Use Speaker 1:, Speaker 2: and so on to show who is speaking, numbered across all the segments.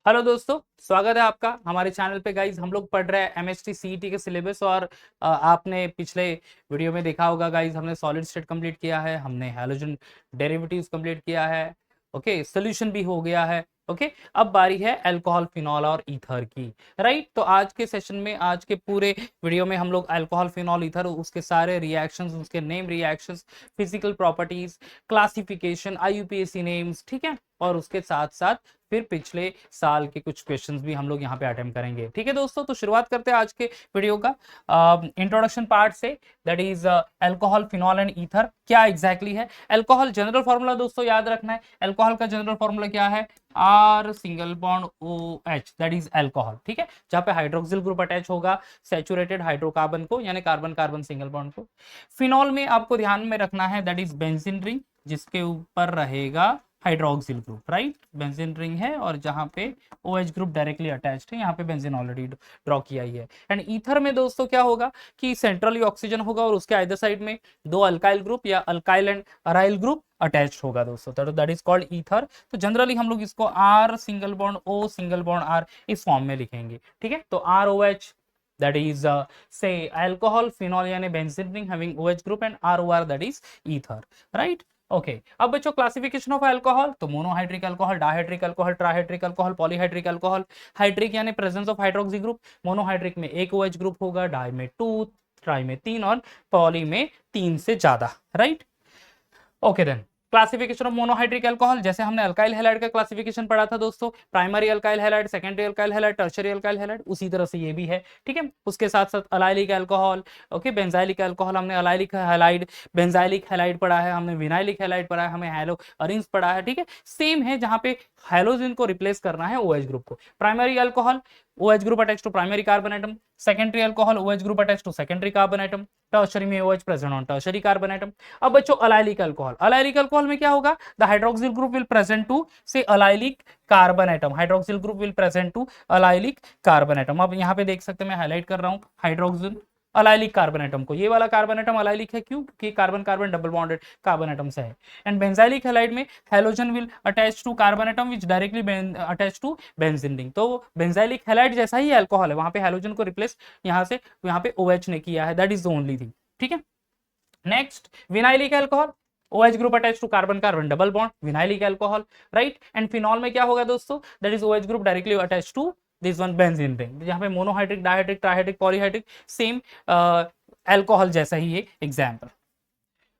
Speaker 1: Hello दोस्तों, स्वागत है आपका हमारे चैनल पे। गाइज हम लोग पढ़ रहे हैं एमएसटी सीईटी के सिलेबस। और आपने पिछले वीडियो में देखा होगा गाइज, हमने सॉलिड स्टेट कंप्लीट किया है, हमने हैलोजन डेरिवेटिव्स कंप्लीट किया है। ओके, सोल्यूशन भी हो गया है। ओके, अब बारी है अल्कोहल, फिनॉल और ईथर की। राइट, तो आज के सेशन में, आज के पूरे वीडियो में हम लोग अल्कोहल, फिनॉल, ईथर, उसके सारे रिएक्शंस, उसके name reactions, physical properties, classification, IUPAC names, ठीक है, और उसके साथ साथ फिर पिछले साल के कुछ क्वेश्चंस भी हम लोग यहाँ पे अटेम्प्ट करेंगे। ठीक है दोस्तों, तो शुरुआत करते हैं आज के वीडियो का इंट्रोडक्शन पार्ट से। That is alcohol, phenol and ether क्या एग्जैक्टली है। अल्कोहल जनरल फॉर्मूला दोस्तों याद रखना है। अल्कोहल का जनरल फॉर्मूला क्या है? R single bond O H, that is alcohol. ठीक है, जहां पे हाइड्रोक्सिल ग्रुप अटैच होगा सैचुरेटेड हाइड्रोकार्बन को, यानी कार्बन कार्बन सिंगल बॉन्ड को। फिनॉल में आपको ध्यान में रखना है दैट इज बेंजीन रिंग, जिसके ऊपर रहेगा hydroxyl group. Right, benzene ring है और जहां पे OH ग्रुप डायरेक्टली अटैच्ड है, यहाँ पे बेंजीन ऑलरेडी ड्रॉ किया ही है। एंड ईथर में दोस्तों क्या होगा कि सेंट्रली ऑक्सीजन होगा और उसके आइदर साइड में दो अल्काइल ग्रुप या alkyl and aryl group attached होगा दोस्तों, तो दैट इज कॉल्ड ईथर। तो जनरली हम लोग इसको R single bond O single bond R इस फॉर्म में लिखेंगे। ठीक है, तो R O H, that is say alcohol, phenol यानी benzene ring having OH group, and ROR that is ether. right, okay अब बच्चों क्लासिफिकेशन ऑफ अल्कोहल, तो monohydric alcohol, dihydric alcohol, trihydric alcohol, polyhydric alcohol. Hydric यानी presence of hydroxy group, monohydric में एक OH group होगा, die में 2, try में 3 और पॉली में 3 से ज्यादा। Right, okay then classification of monohydric alcohol, जैसे हमने अल्काइल हैलाइड का क्लासिफिकेशन पढ़ा था दोस्तों, primary alkyl halide, secondary alkyl halide, tertiary alkyl halide, उसी तरह से ये भी है। ठीक है, उसके साथ साथ allylic alcohol, okay, benzylic alcohol, हमने अलाइलिक हैलाइड, बेंजाइलिक हैलाइड पढ़ा है, हमने विनाइलिक हैलाइड पढ़ा है, हमें हैलो अरिंस पढ़ा है। ठीक है, सेम है, जहां पे हैलोजन को रिप्लेस करना है OH ग्रुप को। Primary alcohol OH group attached to primary carbon atom, secondary alcohol OH group attached to secondary carbon atom, tertiary में OH present on tertiary carbon atom. अब बच्चों अलाइलिक अल्कोहल, अलाइलिक अल्कोहल में क्या होगा? The hydroxyl group will present to से allylic carbon atom, hydroxyl group will present to allylic carbon atom. अब यहाँ पे देख सकते हैं, मैं हाईलाइट कर रहा हूँ हाइड्रोक्सिल अलाइलिक कार्बन एटम को। ये वाला कार्बन एटम अलाइलिक है, क्यों? क्योंकि carbon carbon double bonded carbon atom से है। एंड बेंजाइलिक हैलाइड में halogen will attach to carbon atom which directly attach to benzene ring. तो बेंजाइलिक हैलाइड जैसा ही अल्कोहल है, वहां पे हैलोजन को रिप्लेस यहाँ पे OH ने किया है, that is the only thing. ठीक है, next vinylic alcohol, OH group attach to carbon carbon double bond, vinylic alcohol. Right, and phenol में क्या होगा दोस्तों? That is OH group directly attach to this one benzene ring, जहां पे monohydric, dihydric, trihydric, polyhydric, same alcohol जैसा ही एक example.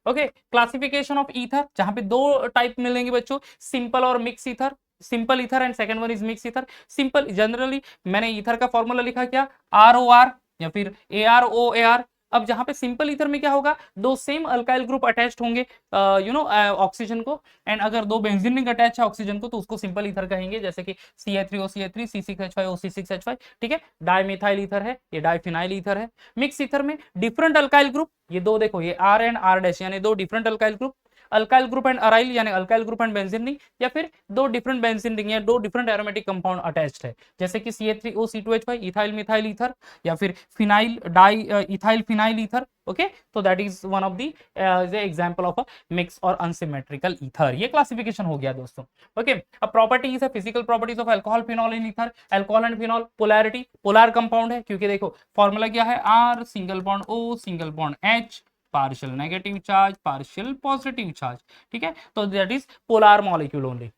Speaker 1: Okay, classification of ether, जहां पे दो टाइप मिलेंगे बच्चों, सिंपल और mix ether. Simple ether and second one is mix ether. Simple generally मैंने ईथर का फॉर्मूला लिखा क्या? ROR या फिर AROAR। अब जहां पे सिंपल ईथर में क्या होगा? दो सेम अल्काइल ग्रुप अटैच्ड होंगे ऑक्सीजन को, एंड अगर दो बेंजीन रिंग अटैच है ऑक्सीजन को, तो उसको सिंपल ईथर कहेंगे, जैसे कि CH3OCH3, C6H5OC6H5। ठीक है, डाइमिथाइल ईथर है, ये डाइफिनाइल ईथर है। मिक्स ईथर में डिफरेंट अल्काइल ग्रुप, ये दो देखो, ये R एंड R डैश यानी दो different alkyl group, alkyl group and aryl यानी alkyl group and benzene ring, या फिर दो डिफरेंट बेंजीन रिंग या दो डिफरेंट एरोमेटिक कंपाउंड अटैच्ड है, जैसे कि CH3OC2H5 इथाइल मिथाइल ईथर, या फिर phenyl di ethyl phenyl ether. Okay, तो that is one of the example of a mix और अनसिमेट्रिकल ईथर। ये क्लासिफिकेशन हो गया दोस्तों। ओके, अब प्रॉपर्टीज है, physical properties of alcohol, phenol and ether. Alcohol and phenol polarity, polar compound है, क्योंकि देखो फॉर्मूला क्या है? R single bond O single bond H, partial negative charge partial positive charge. ठीक है, तो that is polar molecule only.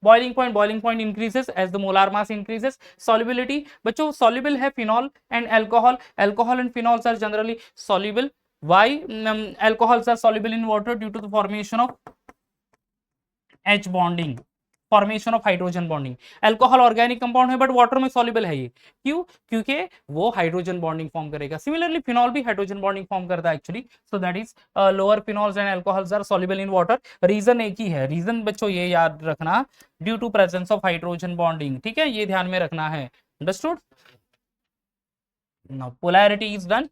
Speaker 1: Boiling point increases as the molar mass increases. Solubility बच्चों, soluble है phenol and alcohol, alcohol and phenols are generally soluble. Why? Alcohols are soluble in water due to the formation of H bonding, formation of hydrogen bonding. Alcohol organic compound है but water में soluble है ये, क्यों? क्योंकि वो hydrogen bonding form करेगा। Similarly phenol भी hydrogen bonding form करता है actually, so that is lower phenols and alcohols are soluble in water. Reason एक ही है, रीजन बच्चों ये याद रखना, due to presence of hydrogen bonding. ठीक है, ये ध्यान में रखना है। Understood? Now polarity is done.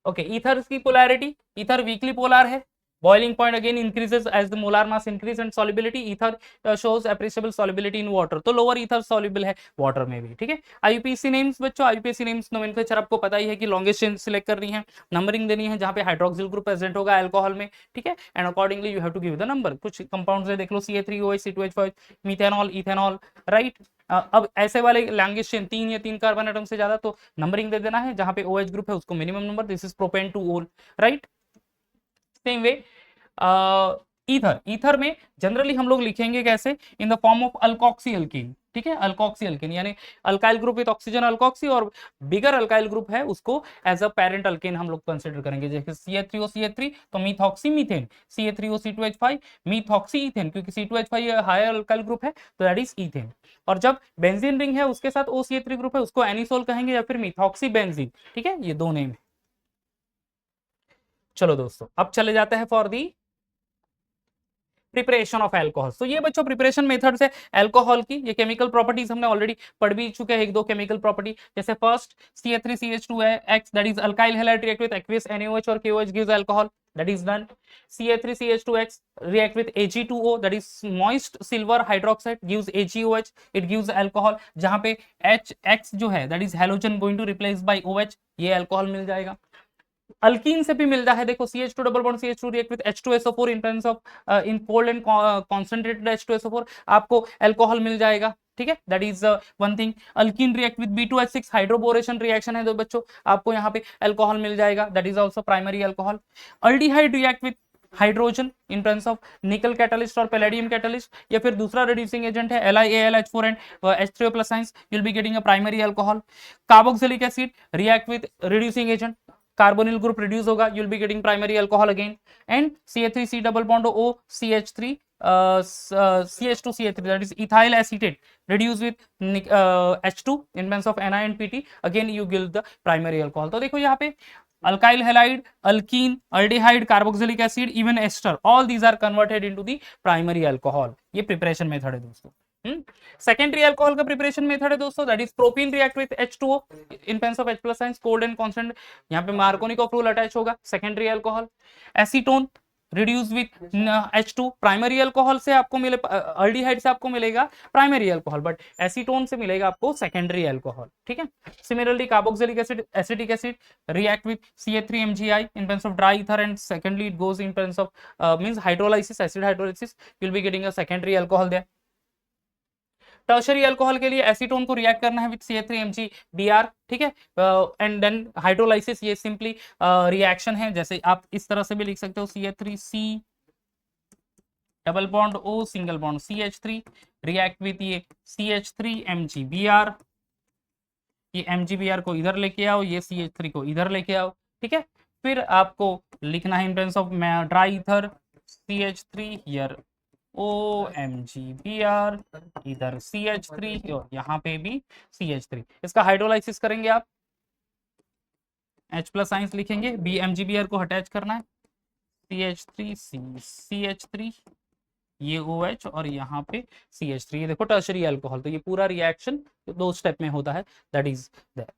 Speaker 1: Okay, ether की पोलैरिटी, ईथर वीकली पोलर है, Boiling point again increases as the molar mass increase and solubility. Ether shows appreciable solubility in water. तो lower ether soluble है water में भी, ठीक है। IUPAC names बच्चों, IUPAC names nomenclature आपको पता ही है कि longest chain select करनी है, numbering देनी है जहाँ पे hydroxyl group present होगा alcohol में, ठीक है, and accordingly you have to give the number. कुछ compounds है देख लो, CA3OH, C2H5, methanol, ethanol, right? अब ऐसे वाले लैंग्वेज चेन 3 या 3 कार्बन एटम से ज्यादा तो नंबरिंग दे देना है, जहां पे OH ग्रुप है उसको minimum number, this is propane two ओल, राइट। सेम वे ईथर में जनरली हम लोग लिखेंगे कैसे, in the form of alkoxy alkyne, ठीक है, अल्कोक्सी अल्कीन यानी alkyl group with oxygen alkoxy, और बिगर अल्काइल ग्रुप है उसको एज अ पेरेंट अल्केन हम लोग कंसीडर करेंगे, जैसे CH3OCH3 तो मीथॉक्सी मीथेन, CH3OC2H5 मीथॉक्सी ईथेन, क्योंकि C2H5 हायर अल्काइल ग्रुप है तो दैट इज ईथेन। और जब बेंजीन रिंग है उसके साथ OCH3 ग्रुप है उसको एनिसोल कहेंगे या फिर मिथॉक्सी बेंजीन, ठीक है, ये दो नेम है। चलो दोस्तों अब चले जाते हैं for the preparation of alcohol. तो ये बच्चों प्रिपरेशन मेथड्स है एल्कोहल की, ये केमिकल प्रॉपर्टीज हमने ऑलरेडी पढ़ भी चुके हैं, एक दो केमिकल प्रॉपर्टी, जैसे first CH3CH2X that is alkyl halide react with aqueous NaOH और KOH gives alcohol, that is done. CH3CH2X react with Ag2O that is moist silver hydroxide gives AgOH, it gives alcohol, जहां पे HX जो है that is halogen going to replace by OH, ये alcohol मिल जाएगा। Alkyne से भी मिलता है, देखो CH2 double bond CH2 react with H2SO4 in presence of in cold and concentrated H2SO4, आपको अल्कोहल मिल जाएगा, ठीक है, that is one thing. Alkyne react with B2H6 hydroboration reaction है तो बच्चों आपको यहाँ पे अल्कोहल मिल जाएगा, that is also primary alcohol. Aldehyde react with hydrogen in terms of निकल कैटलिस्ट और पैलेडियम कैटलिस्ट, या फिर दूसरा रिड्यूसिंग एजेंट है LiAlH4 and H3O+ science, you will be getting a primary alcohol. Carboxylic acid react with reducing agent, carbonyl group reduce होगा, you will be getting primary alcohol again, and CH3C double bond O CH3 CH2CH3 that is ethyl acetate reduce with H2 in presence of Ni and Pt, again you give the primary alcohol। तो देखो यहाँ पे alkyl halide, alkene, aldehyde, carboxylic acid, even ester, all these are converted into the primary alcohol. ये preparation method है दोस्तों। Secondary alcohol का preparation method है दोस्तों, that is propene react with H2O in presence of H+ science, cold and constant, यहाँ पे Markovnikov rule attach होगा, secondary alcohol. Acetone reduce with H2, primary alcohol से आपको मिले, अल्डिहाइड से आपको मिलेगा प्राइमरी अल्कोहल, बट एसीटोन से मिलेगा आपको सेकेंडरी अल्कोहल, ठीक है। Similarly carboxylic acid, acetic acid react with CH3MgI in presence of dry ether, and secondly it goes in presence of means hydrolysis, acid hydrolysis, you will be getting a secondary alcohol there। Tertiary alcohol के लिए acetone को react करना है with CH3MgBr, ठीक है, and then hydrolysis, ये simply reaction है, जैसे आप इस तरह से भी लिख सकते हो, CH3C double bond O single bond CH3 react with ये CH3MgBr, ये MgBr को इधर लेके आओ, ये CH3 को इधर लेके आओ, ठीक है। फिर आपको लिखना है in terms of dry ether CH3 here OMgBr, इधर CH3 और यहाँ पे भी CH3, इसका हाइड्रोलाइसिस करेंगे आप, H+ साइंस लिखेंगे, BMgBr को अटैच करना है, CH3C CH3 ये OH और यहाँ पे CH3, ये देखो टर्शरी अल्कोहल। तो ये पूरा रिएक्शन दो स्टेप में होता है, that is that.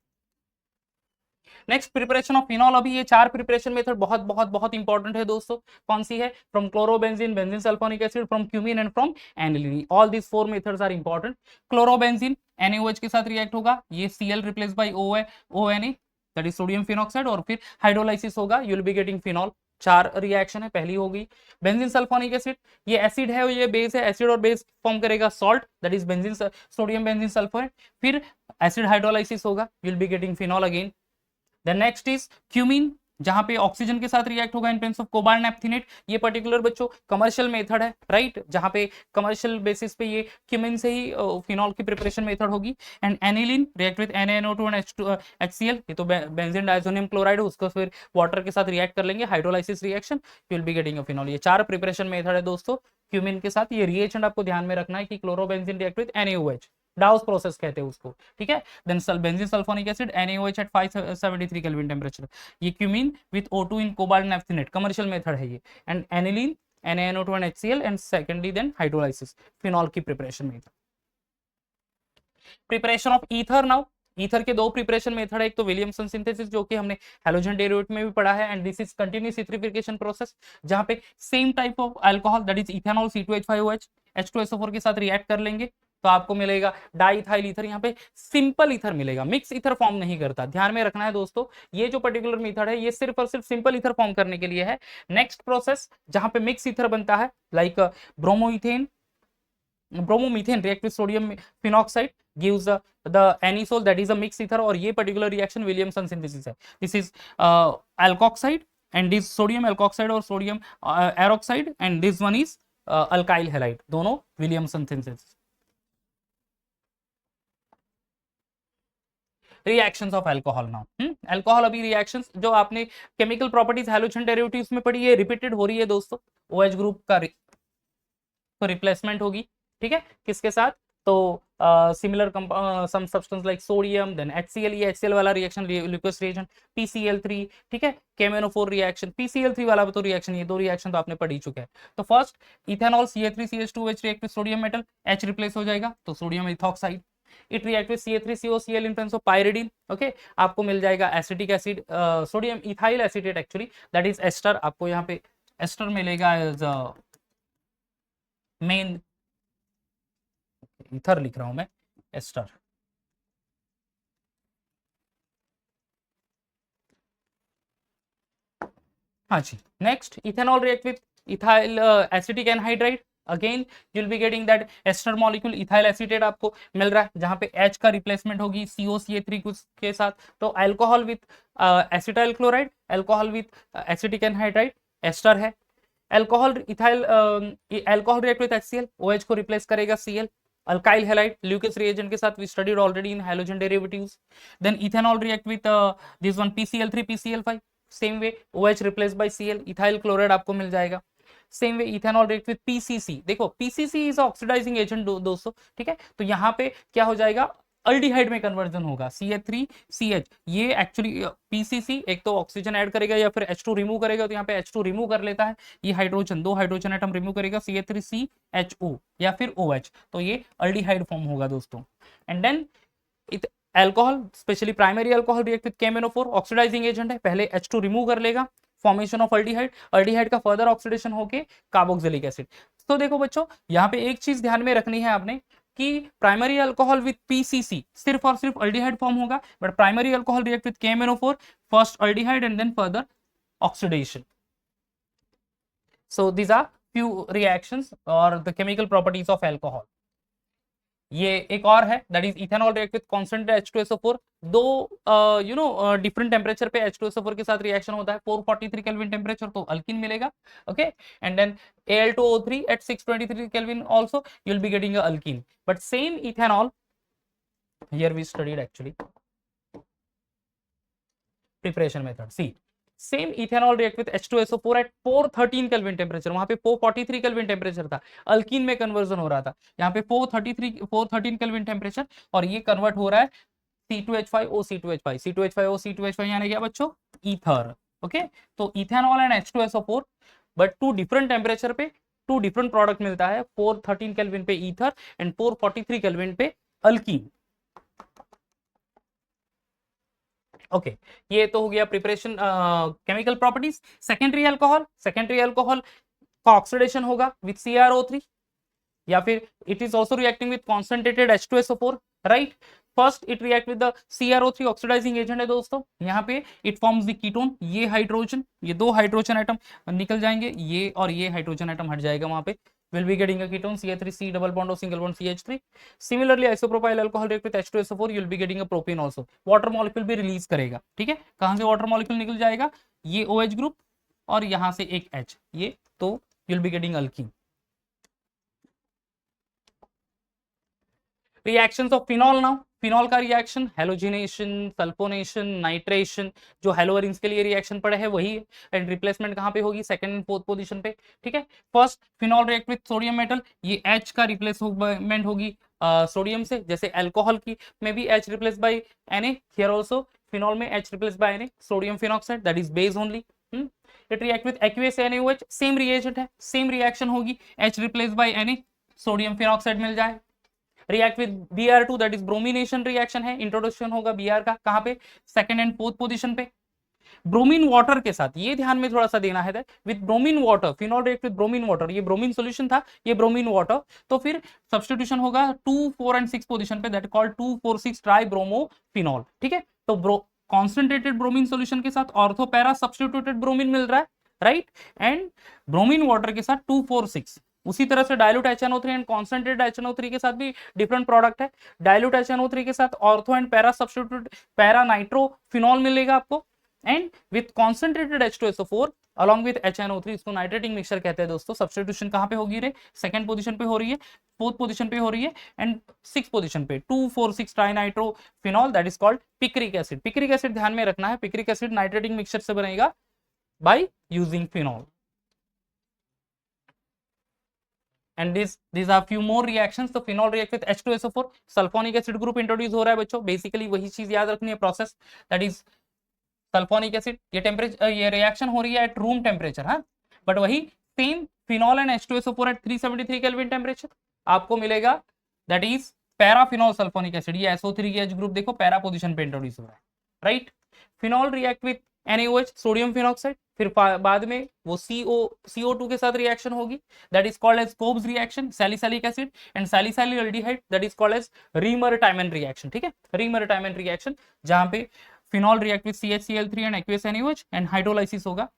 Speaker 1: Next preparation of phenol. अभी ये चार प्रिपरेशन मेथड बहुत बहुत बहुत इंपॉर्टेंट है दोस्तों। कौन सी है? From chlorobenzene, benzene sulphonic acid, from cumene and from aniline. All this four methods are important. Chlorobenzene NaOH के साथ रिएक्ट होगा, ये Cl replace by ONA that is sodium phenoxide, और फिर हाइड्रोलाइसिस होगा, you will be getting phenol. चार reaction है, पहली होगी। बेंजीन सल्फोनिक एसिड, ये एसिड है, ये बेस है, एसिड और बेस फॉर्म करेगा salt that is benzene sodium benzene sulfonate, फिर एसिड हाइड्रोलाइसिस होगा, you will be getting phenol again. Then next is cumene, जहां पे ऑक्सीजन के साथ रिएक्ट होगा in presence of cobalt naphthenate. ये पर्टिकुलर बच्चों कमर्शियल मेथड है, राइट, जहां पे कमर्शियल बेसिस पे ये क्यूमीन से ही फिनॉल की प्रिपरेशन मेथड होगी। And aniline react with NaNO2 and HCl, ये तो बेंजीन डायजोनियम क्लोराइड, उसको फिर वाटर के साथ रिएक्ट कर लेंगे, hydrolysis reaction, you will be getting a phenol. ये चार प्रिपरेशन मेथड है दोस्तों क्यूमीन के साथ। ये रिएजेंट आपको ध्यान में रखना है कि chlorobenzene react with NaOH, Dow's process कहते हैं उसको, ठीक है। Then benzene sulphonic acid NaOH at 573 kelvin temperature, ये cumene with O2 in cobalt naphthenate, commercial method है ये। And aniline NaNO2 and HCl, and secondly then hydrolysis, phenol की preparation method. Preparation of ether now. Ether के दो preparation method है, एक तो Williamson synthesis जो कि हमने हैलोजन डेरिवेटिव में भी पढ़ा है, and this is continuous etherification process, जहां पे same type of alcohol that is ethanol C2H5OH H2SO4 के साथ रिएक्ट कर लेंगे तो आपको मिलेगा डाइथाइल ईथर। यहाँ पे सिंपल ईथर मिलेगा, मिक्स ईथर फॉर्म नहीं करता, ध्यान में रखना है दोस्तों। ये जो पर्टिकुलर मेथड है ये सिर्फ और सिर्फ सिंपल ईथर फॉर्म करने के लिए है। नेक्स्ट प्रोसेस जहां पे मिक्स ईथर बनता है like bromomethane react with sodium phenoxide gives the anisole that is a mixed ether, और ये पर्टिकुलर रिएक्शन विलियमसन सिंथेसिस है। This is alkoxide and this sodium alkoxide और sodium aroxide and this one is alkyl halide, दोनों Williamson synthesis. Reactions of alcohol now, alcohol अभी reactions जो आपने chemical properties halogen derivatives में पढ़ी है repeated हो रही है दोस्तों। OH ग्रुप का तो रिप्लेसमेंट होगी, ठीक है, किसके साथ, तो similar some substance like sodium, then HCl, ये HCl वाला रिएक्शन लिक्विड रिएक्शन, PCl3, ठीक है, KMnO4 रिएक्शन, PCl3 वाला तो रिएक्शन, ये दो रिएक्शन तो आपने पढ़ ही चुके हैं। तो first ethanol CH3CH2OH react with sodium metal, H replace हो जाएगा तो sodium ethoxide, it react with CH3COCl in presence of pyridine, okay, आपको मिल जाएगा acetic acid, sodium ethyl acetate actually that is ester, आपको यहाँ पे एस्टर मिलेगा एज मेन, ईथर लिख रहा हूं मैं, एस्टर। हाँ जी, next ethanol react with ethyl acetic anhydride, again you will be getting that ester molecule ethyl acetate आपको मिल रहा है, जहां पे H का रिप्लेसमेंट होगी COCA3 के साथ, तो alcohol with acetyl chloride, alcohol with acetic anhydride, ester है। Alcohol ethyl alcohol react with HCl, OH को रिप्लेस करेगा Cl, alkyl halide Lucas reagent के साथ we studied already in halogen derivatives. Then ethanol react with this one PCl3 PCl5, same way OH replaced by Cl, ethyl chloride आपको मिल जाएगा। Same way ethanol react with PCC, देखो PCC is oxidising agent दोस्तों, ठीक है, तो यहाँ पे क्या हो जाएगा, अल्डिहाइड में कन्वर्जन होगा, CH3CH, ये एक्चुअली PCC एक तो ऑक्सीजन ऐड करेगा या फिर H2 रिमूव करेगा, तो यहाँ पे H2 रिमूव कर लेता है, ये हाइड्रोजन, दो हाइड्रोजन एटम रिमूव करेगा, CH3CHO या फिर OH, तो ये अल्डिहाइड फॉर्म होगा दोस्तों। And then alcohol specially primary alcohol react with KMnO4, oxidizing agent है, पहले H2 रिमूव कर लेगा, फॉर्मेशन ऑफ अल्डिहाइड, अल्डिहाइड का फर्दर ऑक्सीडेशन होके कार्बोक्सिलिक एसिड। तो देखो बच्चों यहाँ पे एक चीज ध्यान में रखनी है आपने कि प्राइमरी अल्कोहल विद PCC सिर्फ और सिर्फ अल्डिहाइड फॉर्म होगा, but primary alcohol react with KMnO4, first aldehyde and then further oxidation. So these are few reactions और the chemical properties of alcohol. ये एक और है that is ethanol react with concentrated H2SO4, दो different temperature पे H2SO4 के साथ reaction होता है, 443 केल्विन टेम्परेचर तो अल्किन मिलेगा, okay, and then Al2O3 at 623 Kelvin also you will be getting a alkene, but same ethanol here we studied actually preparation method, see same ethanol react with H2SO4 at 413 kelvin temperature, वहां पे 443 kelvin temperature था, alkene में conversion हो रहा था, यहाँ पे 413 kelvin temperature, और ये कन्वर्ट हो रहा है C2H5O C2H5 C2H5O C2H5 यानी क्या बच्चों, ईथर, ओके, तो ethanol and H2SO4 but two different temperature पे टू डिफरेंट प्रोडक्ट मिलता है, 413 केल्विन पे ईथर एंड 443 केल्विन पे अल्कीन, ओके ये तो हो गया preparation chemical properties. Secondary alcohol का ऑक्सीडेशन होगा विद CrO3 या फिर it is also reacting with concentrated H2SO4, right, first it react with the CrO3 oxidising agent है दोस्तों, यहाँ पे इट फॉर्म्स द कीटोन, ये हाइड्रोजन, ये दो हाइड्रोजन एटम निकल जाएंगे, ये और ये हाइड्रोजन एटम हट जाएगा, वहां पे will be getting a ketone CH3C double bond or single bond CH3. Similarly isopropyl alcohol react with H2SO4, you will be getting a propane also, water molecule भी रिलीज करेगा, ठीक है, कहां से वाटर मॉलिक्यूल निकल जाएगा, ये OH ग्रुप और यहां से एक H, ये तो you will be getting alkene. Reactions of phenol now, phenol का रिएक्शन हेलोजिनेशन, सल्फोनेशन, नाइट्रेशन, जो हेलोअरिन्स के लिए रिएक्शन पड़े हैं वही है, एंड रिप्लेसमेंट कहां पे होगी, सेकंड एंड फोर्थ पोजीशन पे, ठीक है। First phenol react with sodium metal, ये H का रिप्लेसमेंट होगी सोडियम से, जैसे अल्कोहल की में भी H replace by Na, here also phenol में H replace by Na, sodium phenoxide that is base only, it react with aqueous NaOH, same reagent है, सेम रिएक्शन होगी, H replace by Na, sodium phenoxide मिल जाए, react with Br2 that is bromination reaction है, introduction होगा Br का कहां पे, second and fourth position पे। ब्रोमीन वाटर के साथ, ये ध्यान में थोड़ा सा देना है, with bromine water, phenol react with bromine water, ये ब्रोमीन सॉल्यूशन था, ये ब्रोमीन वाटर, तो फिर सब्स्टिट्यूशन होगा 2, 4 एंड 6 पोजीशन पे, that called 2, 4, 6 try bromo phenol. ठीक है, तो कॉन्सेंट्रेटेड ब्रोमीन सॉल्यूशन के साथ ऑर्थो पैरा सब्स्टिट्यूटेड ब्रोमीन मिल रहा है, राइट, एंड ब्रोमीन वाटर के साथ 2, 4, 6। उसी तरह से dilute HNO3 and concentrated HNO3 के साथ भी डिफरेंट प्रोडक्ट है। डायल्यूट HNO3 के साथ ortho and para substitute para nitro phenol मिलेगा आपको, and with concentrated H2SO4 along with HNO3, इसको नाइट्रेटिंग मिक्सचर कहते हैं दोस्तों। सब्स्टिट्यूशन कहां पे होगी रे, सेकंड पोजीशन पे हो रही है, फोर्थ पोजीशन पे हो रही है, एंड सिक्स पोजीशन पे 2, 4, 6 trinitro phenol, that is called picric acid. Picric acid ध्यान में रखना है, पिक्रिक एसिड नाइट्रेटिंग मिक्सचर से बनेगा by using phenol. and these are few more reactions। तो phenol react with H2SO4, sulphonic acid group introduce हो रहा है बच्चों। बेसिकली वही चीज याद रखनी है, process that is sulphonic acid. ये टेम्परेचर, ये रिएक्शन हो रही है एट रूम टेम्परेचर, हाँ, बट वही same phenol and H2SO4 at 373 kelvin temperature आपको मिलेगा, that is paraphenol sulphonic acid. ये SO3 की H ग्रुप देखो पैरा पोजीशन पे इंट्रोड्यूस हो रहा है, right. Phenol react with NaOH, sodium phenoxide, फिर बाद में वो CO2 के साथ रिएक्शन होगी, that is called as कोब्स reaction, salicylic acid and salicylic aldehyde, that is called as Reimer Tiemann reaction. ठीक है, रीमर-टाइमन रिएक्शन, जहां पे phenol react with CHCl3 and aqueous NaOH and hydrolysis होगा,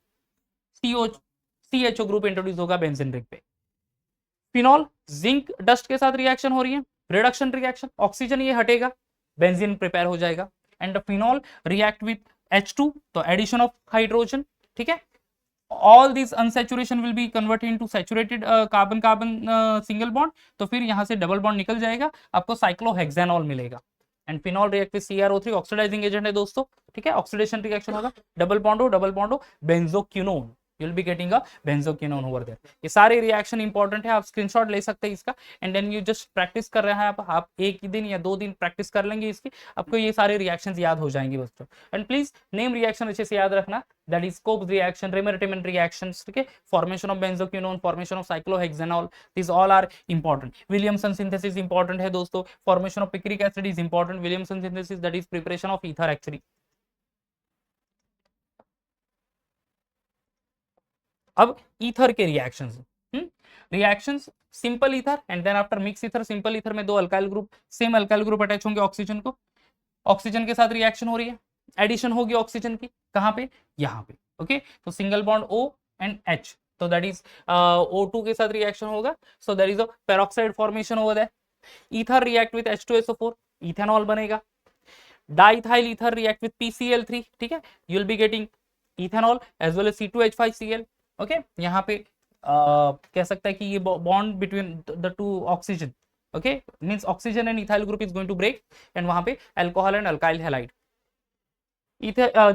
Speaker 1: CHO ग्रुप इंट्रोड्यूस होगा benzene ring पे। Phenol zinc dust के साथ reaction हो रही है, रिडक्शन रिएक्शन, ऑक्सीजन ये हटेगा, बेंजीन प्रिपेयर हो जाएगा, and phenol react with H2, तो एडिशन ऑफ हाइड्रोजन। ठीक है, all these unsaturation will be converted into saturated carbon carbon single bond, तो फिर यहां से डबल बॉन्ड निकल जाएगा, आपको साइक्लोहेक्सेनॉल मिलेगा। And phenol react with CrO3, oxidising agent है दोस्तों। ठीक है, ऑक्सीडेशन रिएक्शन होगा, डबल बॉन्ड हो benzoquinone, you'll be getting a benzoquinone over there। ये सारे रिएक्शन इंपॉर्टेंट है, आप स्क्रीनशॉट ले सकते हैं इसका, and then you just practice कर रहे हैं आप एक ही दिन या 2 दिन प्रैक्टिस कर लेंगे इसकी, आपको ये सारे रिएक्शंस याद हो जाएंगे बच्चों। एंड प्लीज नेम रिएक्शन अच्छे से याद रखना, that is Kolbe's reaction, Reimer Tiemann reactions, ठीक है, formation of benzoquinone, formation of cyclohexanol, this all are important. Williamson synthesis important है दोस्तों, formation of picric acid is important, Williamson synthesis that is preparation of ether actually. अब ether के reactions, reactions simple ether and then after mix ether, simple ether में 2 alkyl group, same alkyl group attach होंगे oxygen को, oxygen के साथ reaction हो रही है, एडिशन होगी ऑक्सीजन की, कहां पे, यहां पे, ओके, तो single bond O and H, तो दैट इज O2 के साथ रिएक्शन होगा, so that is a peroxide formation over there. Ether react with H2SO4, ethanol बनेगा। Diethyl ether react with PCl3, ठीक है, you will be getting ethanol as well as C2H5Cl, okay, यहाँ पे कह सकता है कि ये bond between the two oxygen, okay, means oxygen and ethyl group is going to break, and वहां पे alcohol and alkyl halide,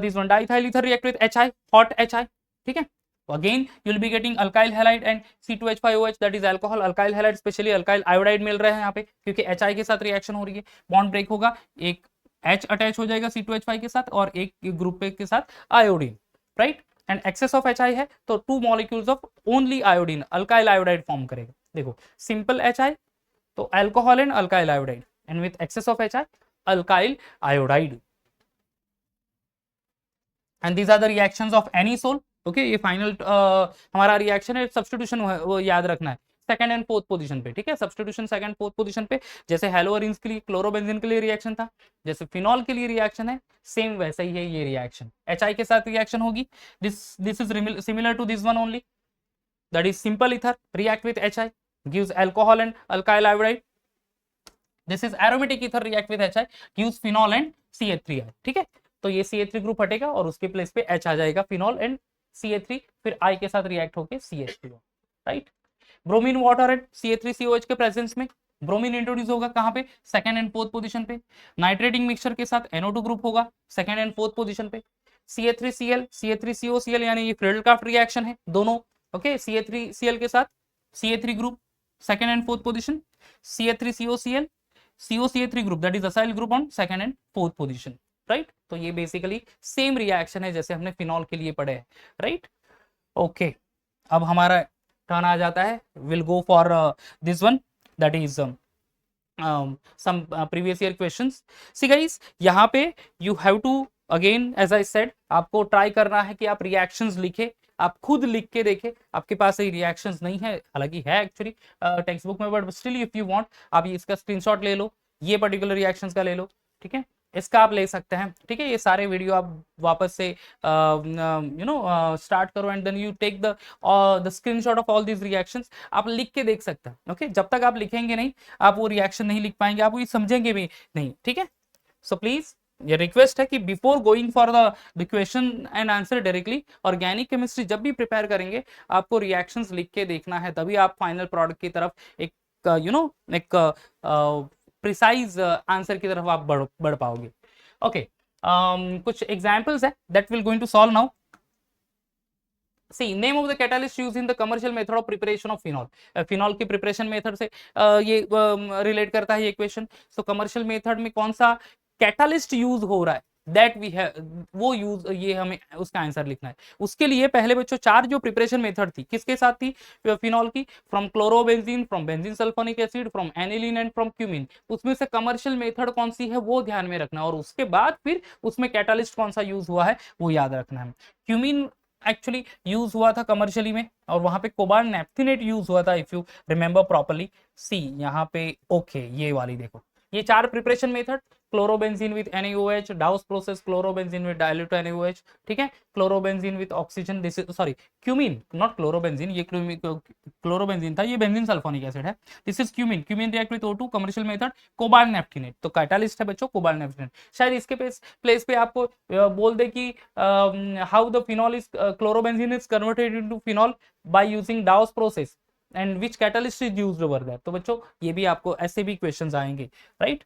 Speaker 1: this one diethyl ether react with HI, hot HI, ठीक है, again you will be getting alkyl halide and C2H5OH, that is alcohol, alkyl halide specially alkyl iodide मिल रहे हैं यहाँ पे, क्योंकि HI के साथ रिएक्शन हो रही है, बॉन्ड ब्रेक होगा, एक H अटैच हो जाएगा C2H5 के साथ और एक ग्रुप के साथ iodine, right, and excess of HI है तो 2 molecules of only iodine, alkyl iodide form करेगा। देखो सिंपल HI तो alcohol and alkyl iodide, and with excess of HI alkyl iodide, and these are the reactions of anisole, okay, ये final हमारा reaction है, substitution वो याद रखना है सेकंड एंड फोर्थ पोजीशन पे, ठीक है, सब्स्टिट्यूशन सेकंड फोर्थ पोजीशन पे, जैसे हेलोअरिन्स के लिए क्लोरोबेंजीन के लिए रिएक्शन था, जैसे फिनॉल के लिए रिएक्शन है, सेम वैसा ही है ये रिएक्शन, HI के साथ रिएक्शन होगी, this is similar to this one only, that is simple ether react with HI gives alcohol and alkyl iodide, this is aromatic ether react with HI gives phenol and CH3, ठीक है, तो ये CH3 group हटेगा और उसके place पे H आ जाएगा, phenol and CH3, फिर I के साथ रिएक्ट होके CH3, right. Bromine water and CH3COH के प्रेजेंस में ब्रोमीन इंट्रोड्यूस होगा कहां पे, सेकंड एंड फोर्थ पोजीशन पे, नाइट्रेटिंग मिक्सचर के साथ NO2 ग्रुप होगा सेकंड एंड फोर्थ पोजीशन पे, CH3Cl CH3COCl, यानी ये फ्रेडल-क्राफ्ट रिएक्शन है दोनों, ओके, CH3Cl के साथ CH3 group second and fourth position, CH3COCl COCH3 group that is acyl group on second and fourth position, right. तो ये बेसिकली सेम रिएक्शन है जैसे हमने फिनॉल के लिए पढ़े हैं, राइट, ओके। अब हमारा टर्न आ जाता है, will go for this one, that is some previous year questions. See guys, यहाँ पे you have to again as I said, आपको ट्राई करना है कि आप रिएक्शंस लिखे, आप खुद लिख के देखें. आपके पास ये रिएक्शंस नहीं है, हालांकि है एक्चुअली टेक्स्ट बुक में, but still if you want आप इसका स्क्रीनशॉट ले लो, ये पर्टिकुलर रिएक्शंस का ले लो, ठीक है, इसका आप ले सकते हैं, ठीक है. ये सारे वीडियो आप वापस से स्टार्ट करो and then you take the screenshot of all these reactions. आप लिख के देख सकते हैं, ओके. जब तक आप लिखेंगे नहीं, आप वो रिएक्शन नहीं लिख पाएंगे, आप वो समझेंगे भी नहीं, ठीक है. सो प्लीज ये रिक्वेस्ट है कि before going for the question and answer directly, organic chemistry जब भी प्रिपेयर करेंगे, आपको रिएक्शंस लिख के देखना है, तभी आप फाइनल प्रोडक्ट की तरफ एक एक प्रिसाइज आंसर की तरफ आप बढ़ पाओगे. ओके, कुछ एग्जांपल्स है that will going to solve now. See, name of the catalyst used in the commercial method of preparation of phenol. Phenol की प्रिपरेशन मेथड से ये रिलेट करता है ये क्वेश्चन. सो कमर्शियल मेथड में कौन सा कैटालिस्ट यूज हो रहा है, दैट वी हैव वो यूज, ये हमें उसका आंसर लिखना है. उसके लिए पहले बच्चों 4 जो प्रिपरेशन मेथड थी, किसके साथ थी फिनॉल की, from chlorobenzene, from benzene sulphonic acid, from aniline and from cumin. उसमें से कमर्शियल मेथड कौन सी है वो ध्यान में रखना, और उसके बाद फिर उसमें कैटालिस्ट कौन सा यूज हुआ है वो याद रखना है. क्यूमिन एक्चुअली यूज हुआ था कमर्शियली में, और वहां पे कोबाल्ट नैप्थेनेट यूज हुआ था, if you remember properly. See यहाँ पे ओके, ये वाली देखो, ये 4 preparation method, chlorobenzene with NaOH, Dow's process chlorobenzene with dilute NaOH, ठीक है, chlorobenzene with oxygen, this is sorry cumene, not chlorobenzene, ये क्लोरोबेंजीन था, ये बेंजीन सल्फोनिक एसिड है. This is cumene, cumene react with O2, commercial method cobalt naphthenate. तो catalyst है बच्चों cobalt नैप्थेनेट. शायद इसके प्लेस पे आपको बोल दे कि how the phenol is chlorobenzene is converted into phenol by using डाउस process and which catalyst is used over that. तो बच्चों ये भी आपको ऐसे भी क्वेश्चंस आएंगे, राइट.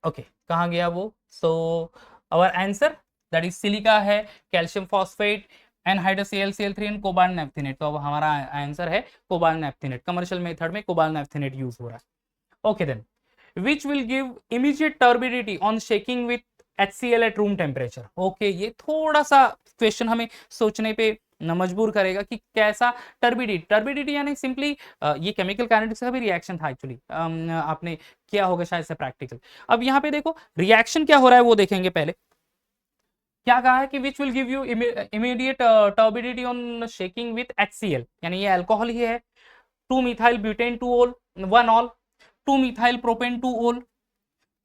Speaker 1: ओके, कहाँ गया वो. So our answer that is silica है, calcium phosphate, anhydrous ClCl3 and cobalt naphthenate. तो अब हमारा आंसर है कोबाल्ट नैप्थेनेट. कमर्शियल मेथड में कोबाल्ट नैप्थेनेट यूज हो रहा है. Okay then, which will give immediate turbidity on shaking with HCl at room temperature. Okay, ये थोड़ा सा क्वेश्चन हमें सोचने पे मजबूर करेगा कि कैसा टर्बिडिटी यानी सिंपली ये केमिकल काइनेटिक्स का भी रिएक्शन था एक्चुअली, आपने किया होगा शायद से प्रैक्टिकल. अब यहाँ पे देखो रिएक्शन क्या हो रहा है वो देखेंगे. पहले क्या कहा है कि which will give you immediate turbidity on shaking with HCl, यानी ये अल्कोहल ही है. 2 methyl butane 2 all 1 all, 2 methyl propane 2 all,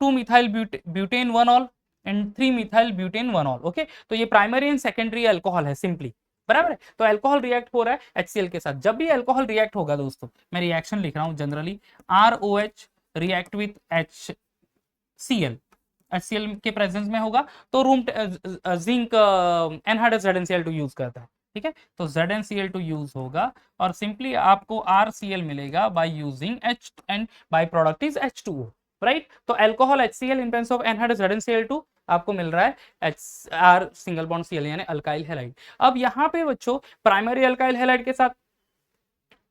Speaker 1: 2 methyl butane 1 all and 3 methyl butane 1 all. Okay, तो ये प्राइमरी एंड सेकेंडरी अल्कोहल है सिंपली, बराबर है. तो alcohol react हो रहा है HCl के साथ. जब भी अल्कोहल रिएक्ट होगा दोस्तों, मैं रिएक्शन लिख रहा हूं generally, ROH react with HCl, HCl के प्रेजेंस में होगा तो room zinc anhydrous ZnCl2 use करता है, ठीक है. तो ZnCl2 यूज होगा और सिंपली आपको RCl मिलेगा by using H and by product is H2O, right. तो alcohol HCl in presence of anhydrous ZnCl2 आपको मिल रहा है HR सिंगल बॉन्ड Cl यानी अल्काइल हैलाइड. अब यहाँ पे बच्चों प्राइमरी अल्काइल हैलाइड के साथ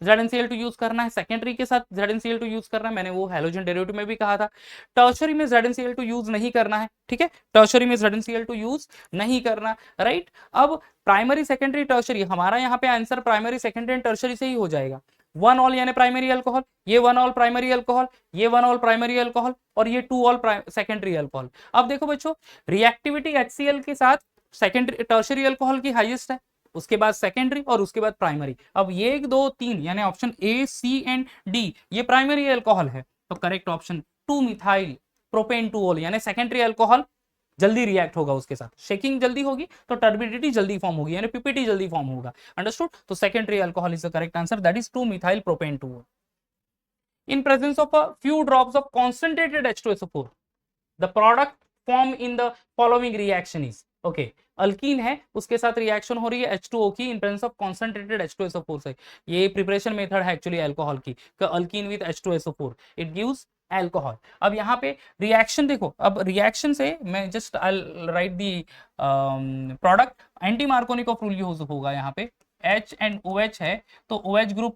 Speaker 1: ZnCl2 यूज करना है, सेकेंडरी के साथ ZnCl2 यूज करना है. मैंने वो हैलोजन डेरिवेटिव में भी कहा था. टर्शरी में ZnCl2 यूज नहीं करना है, ठीक है. टर्शरी में ZnCl2 यूज नहीं करना, राइट. अब प्राइमरी सेकेंडरी टर्शरी, हमारा यहाँ पे answer primary secondary and tertiary से ही हो जाएगा. 1 ऑल यानी प्राइमरी अल्कोहल, ये 1 ऑल प्राइमरी अल्कोहल, ये 1 ऑल प्राइमरी अल्कोहल और ये 2 ऑल सेकेंडरी अल्कोहल. अब देखो बच्चों रिएक्टिविटी HCl के साथ सेकेंडरी टर्शरी अल्कोहल की हाईएस्ट है, उसके बाद सेकेंडरी और उसके बाद प्राइमरी. अब ये 1 2 3 यानी option A C and D ये प्राइमरी अल्कोहल है. तो correct option 2 methyl propane 2 all यानी सेकेंडरी अल्कोहल जल्दी रिएक्ट होगा उसके साथ, शेकिंग जल्दी होगी तो टर्बिडिटी जल्दी फॉर्म होगी यानी PPT जल्दी फॉर्म होगा. अंडरस्टूड. तो secondary alcohol is the correct answer, that is 2 methyl propane 2 all. In presence of a few drops of concentrated H2SO4, the product formed in the following reaction is. Okay, alkyne है उसके साथ reaction हो रही है H2O की इन presence of concentrated H2SO4 से. ये preparation method है एक्चुअली अल्कोहल की, alkyne with H2SO4 it gives alcohol. अब यहाँ पे रिएक्शन देखो, अब रिएक्शन से मैं just I right the product, anti Markovnikov rule use होगा. यहाँ पे H एंड OH है तो OH group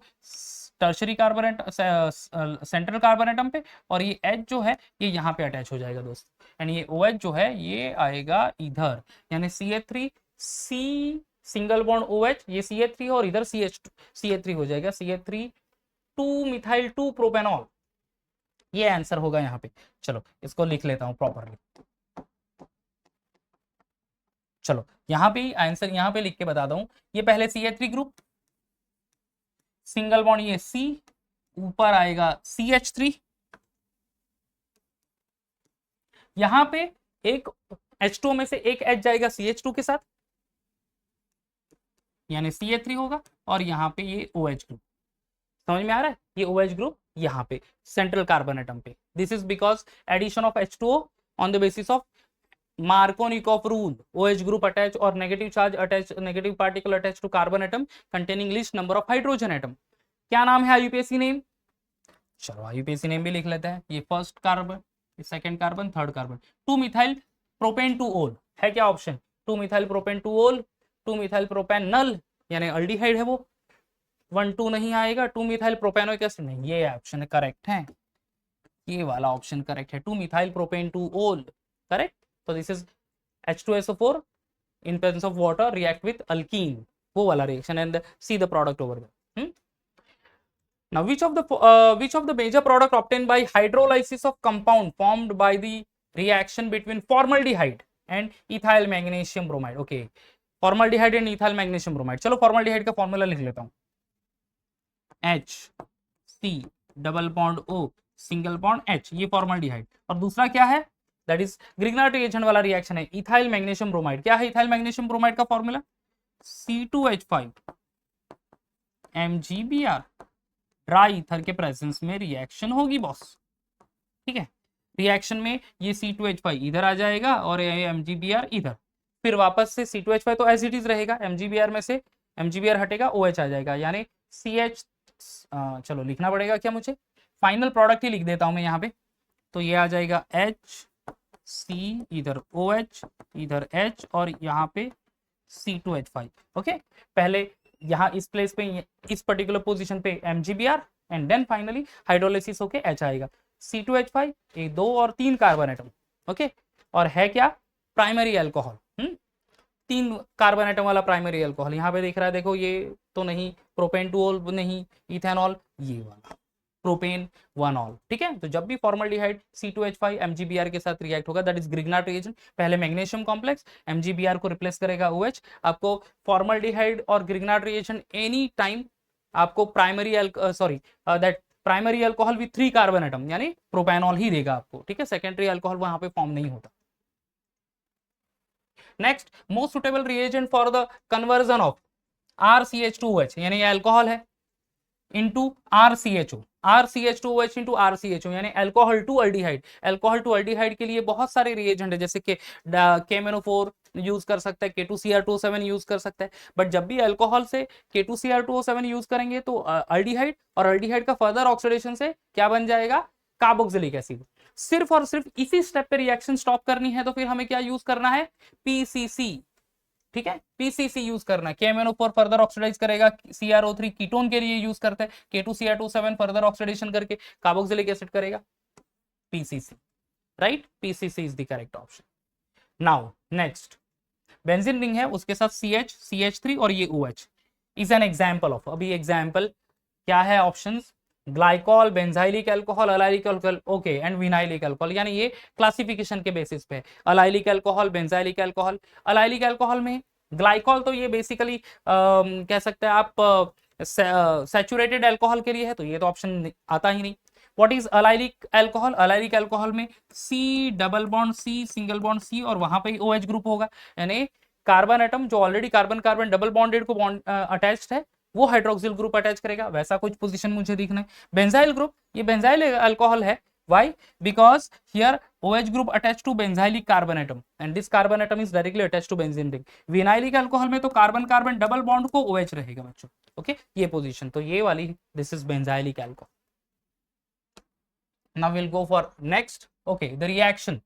Speaker 1: tertiary carbon central carbon atom पे, और ये H जो है ये यहाँ पे अटैच हो जाएगा दोस्तों, एंड ये OH जो है ये आएगा इधर, यानी CH3 C single bond OH, ये CH3 और इधर CH3 हो जाएगा, CH3 2-मिथाइल 2-प्रोपेनॉल, ये आंसर होगा यहाँ पे। चलो इसको लिख लेता हूं प्रॉपरली। चलो यहाँ पे आंसर यहाँ पे लिख के बताता हूं। ये पहले CH3 ग्रुप, सिंगल बॉन्ड ये C, ऊपर आएगा CH3, यहां पे एक H2 में से एक H जाएगा CH2 के साथ, यानी CH3 होगा, और यहाँ पे ये OH ग्रुप। समझ में आ रहा है? ये OH ग्रुप यहाँ पे सेंट्रल कार्बन एटम पे। This is because addition of H2O on the basis of Markovnikov rule. OH group attach or negative charge attach, negative particle attached to carbon atom containing least number of hydrogen atom. क्या नाम है IUPAC name? चलो IUPAC name भी लिख लेते हैं। ये first carbon, second carbon, third carbon. Two methyl propane two ol है क्या option? Two methyl propane two ol, two methyl propanal यानी अल्डिहाइड है वो, 1-2 नहीं आएगा। 2-मिथाइल प्रोपेनोइक एसिड नहीं, ये ऑप्शन करेक्ट है, ये वाला ऑप्शन करेक्ट है, two methyl propane two ol correct. So this is H2SO4 in presence of water react with alkene, वो वाला reaction, and see the product over there. Now which of the major product obtained by hydrolysis of compound formed by the reaction between formaldehyde and ethyl magnesium bromide? Okay, formaldehyde and ethyl magnesium bromide. चलो formaldehyde का formula लिख लेता हूँ, HC double bond O single bond H, ये formaldehyde। और दूसरा क्या है? दैट इज ग्रिग्नार्ड रिएजेंट वाला रिएक्शन है इथाइल मैग्नीशियम ब्रोमाइड। क्या है इथाइल मैग्नीशियम ब्रोमाइड का formula? C2H5 MgBr, dry ether के प्रेजेंस में रिएक्शन होगी बॉस, ठीक है। रिएक्शन में ये C2H5 इधर आ जाएगा और ये MgBr इधर, फिर वापस से C2H5 तो एज इट इज रहेगा, MgBr में से MgBr हटेगा, OH आ जाएगा, यानी CH। चलो लिखना पड़ेगा क्या मुझे? फाइनल प्रोडक्ट ही लिख देता हूं मैं यहाँ पे। तो ये आ जाएगा HC, इधर OH, इधर H, और यहाँ पे C2H5। ओके, पहले यहाँ इस प्लेस पे, इस पर्टिकुलर पोजीशन पे MgBr, and then finally hydrolysis होके H आएगा। C2H5 ये 2 और 3 कार्बन एटम, ओके, और है क्या? प्राइमरी अल्कोहल, 3 कार्बन एटम वाला प्राइमरी अल्कोहल यहाँ पे दिख रहा है, देखो ये तो नहीं, प्रोपेन 2-ओल नहीं, इथेनॉल ये वाला प्रोपेन 1-ऑल, ठीक है। तो जब भी फॉर्मल्डिहाइड C2H5 MgBr के साथ रिएक्ट होगा, दैट इज ग्रिग्नार्ड रिएजेंट, पहले मैग्नीशियम कॉम्प्लेक्स MgBr को रिप्लेस करेगा OH। आपको फॉर्मल्डिहाइड और ग्रिग्नार्ड रिएजेंट एनी टाइम आपको primary that primary alcohol with 3 carbon atom यानी प्रोपेनॉल ही देगा आपको, ठीक है। सेकेंडरी अल्कोहल वहां पे फॉर्म नहीं होता। Next, most suitable reagent for the conversion of RCH2OH यानी अल्कोहल है into RCHO, RCH2OH into RCHO यानी alcohol to aldehyde. Alcohol to aldehyde के लिए बहुत सारे रिएजेंट है, जैसे कि KMnO4 यूज कर सकता है, K2Cr2O7 यूज कर सकता है, बट जब भी अल्कोहल से K2Cr2O7 यूज करेंगे तो अल्डिहाइड, और अल्डिहाइड का फर्दर ऑक्सीडेशन से क्या बन जाएगा? Carboxylic acid. सिर्फ और सिर्फ इसी स्टेप पे रिएक्शन स्टॉप करनी है तो फिर हमें क्या यूज करना है? PCC, ठीक है, PCC यूज करना है। KMnO4 फर्दर ऑक्सीडाइज करेगा, CrO3 कीटोन के लिए यूज करते हैं, K2Cr2O7 फर्दर ऑक्सीडेशन करके कार्बोक्सिलिक एसिड करेगा, PCC, right? PCC is the correct option. Now next, benzene ring है, उसके साथ CH, CH3 और ये OH is an example of, अभी एग्जांपल क्या है? Options glycol, benzylic alcohol, allylic alcohol, okay, and vinylic alcohol, यानी ये क्लासिफिकेशन के बेसिस पे allylic alcohol, benzylic alcohol. Allylic alcohol में ग्लाइकॉल तो ये बेसिकली कह सकते हैं आप सैचुरेटेड अल्कोहल के लिए है, तो ये तो ऑप्शन आता ही नहीं। What is allylic alcohol? Allylic alcohol में C double bond C single bond C और वहां पे OH ग्रुप होगा, यानी कार्बन एटम जो already carbon carbon double bonded को बॉन्ड अटैच्ड है वो हाइड्रोक्सिल ग्रुप अटैच करेगा, वैसा कुछ पोजीशन मुझे दिखना है। बेंजाइल ग्रुप, ये बेंजाइल अल्कोहल है, why? Because here OH group attached to benzylic carbon atom and this carbon atom is directly attached to benzene ring। Vinylic alcohol में तो कार्बन कार्बन डबल बॉन्ड को OH रहेगा बच्चों, okay, ये position, तो ये वाली this is benzylic alcohol. Now will go for next, okay, the reaction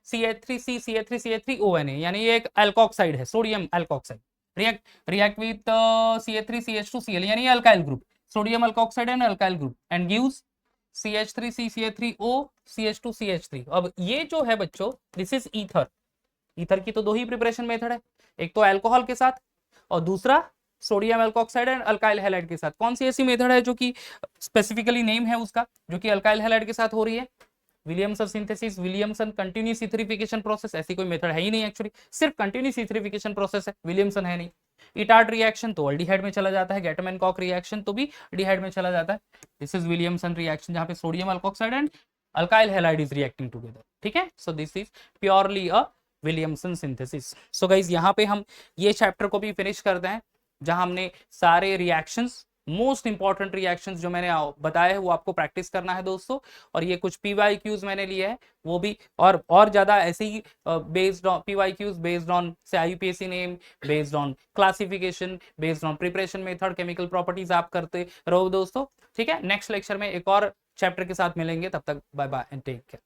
Speaker 1: CH3C CH3CH3ONA यानी ये एक अल्कोक्साइड है, sodium alkoxide, react with CH3CH2Cl यानी alkyl group, sodium alkoxide and alkyl group, and gives CH3C CH3O CH2CH3। अब ये जो है बच्चों, दिस इज ईथर। ईथर की तो 2 ही प्रिपरेशन मेथड है, एक तो अल्कोहल के साथ और दूसरा sodium alkoxide and alkyl halide के साथ। कौन सी ऐसी मेथड है जो कि स्पेसिफिकली नेम है उसका, जो कि अल्काइल हैलाइड के साथ हो रही है? Williamson synthesis, Williamson continuous etherification process. ऐसी कोई मेथड है ही नहीं एक्चुअली, सिर्फ कंटिन्यूस इथरिफिकेशन प्रोसेस है, विलियमसन है नहीं। इटार्ड रिएक्शन तो अल्डिहाइड में चला जाता है, गेटमैन कॉक रिएक्शन तो भी अल्डिहाइड में चला जाता है। दिस इज विलियमसन रिएक्शन जहां पे sodium alkoxide and alkyl halide is reacting together, ठीक है। So this is purely a Williamson synthesis. So guys यहाँ पे हम ये चैप्टर को भी फिनिश करते हैं, जहां हमने सारे रिएक्शंस, मोस्ट इंपॉर्टेंट रिएक्शंस जो मैंने बताए हैं वो आपको प्रैक्टिस करना है दोस्तों। और ये कुछ PYQs मैंने लिए हैं वो भी, और ज्यादा ऐसे ही based on PYQs based on से IUPAC name, based on classification, based on preparation method, chemical properties आप करते रहो दोस्तों, ठीक है। नेक्स्ट लेक्चर में एक और चैप्टर के साथ मिलेंगे, तब तक bye bye and take care.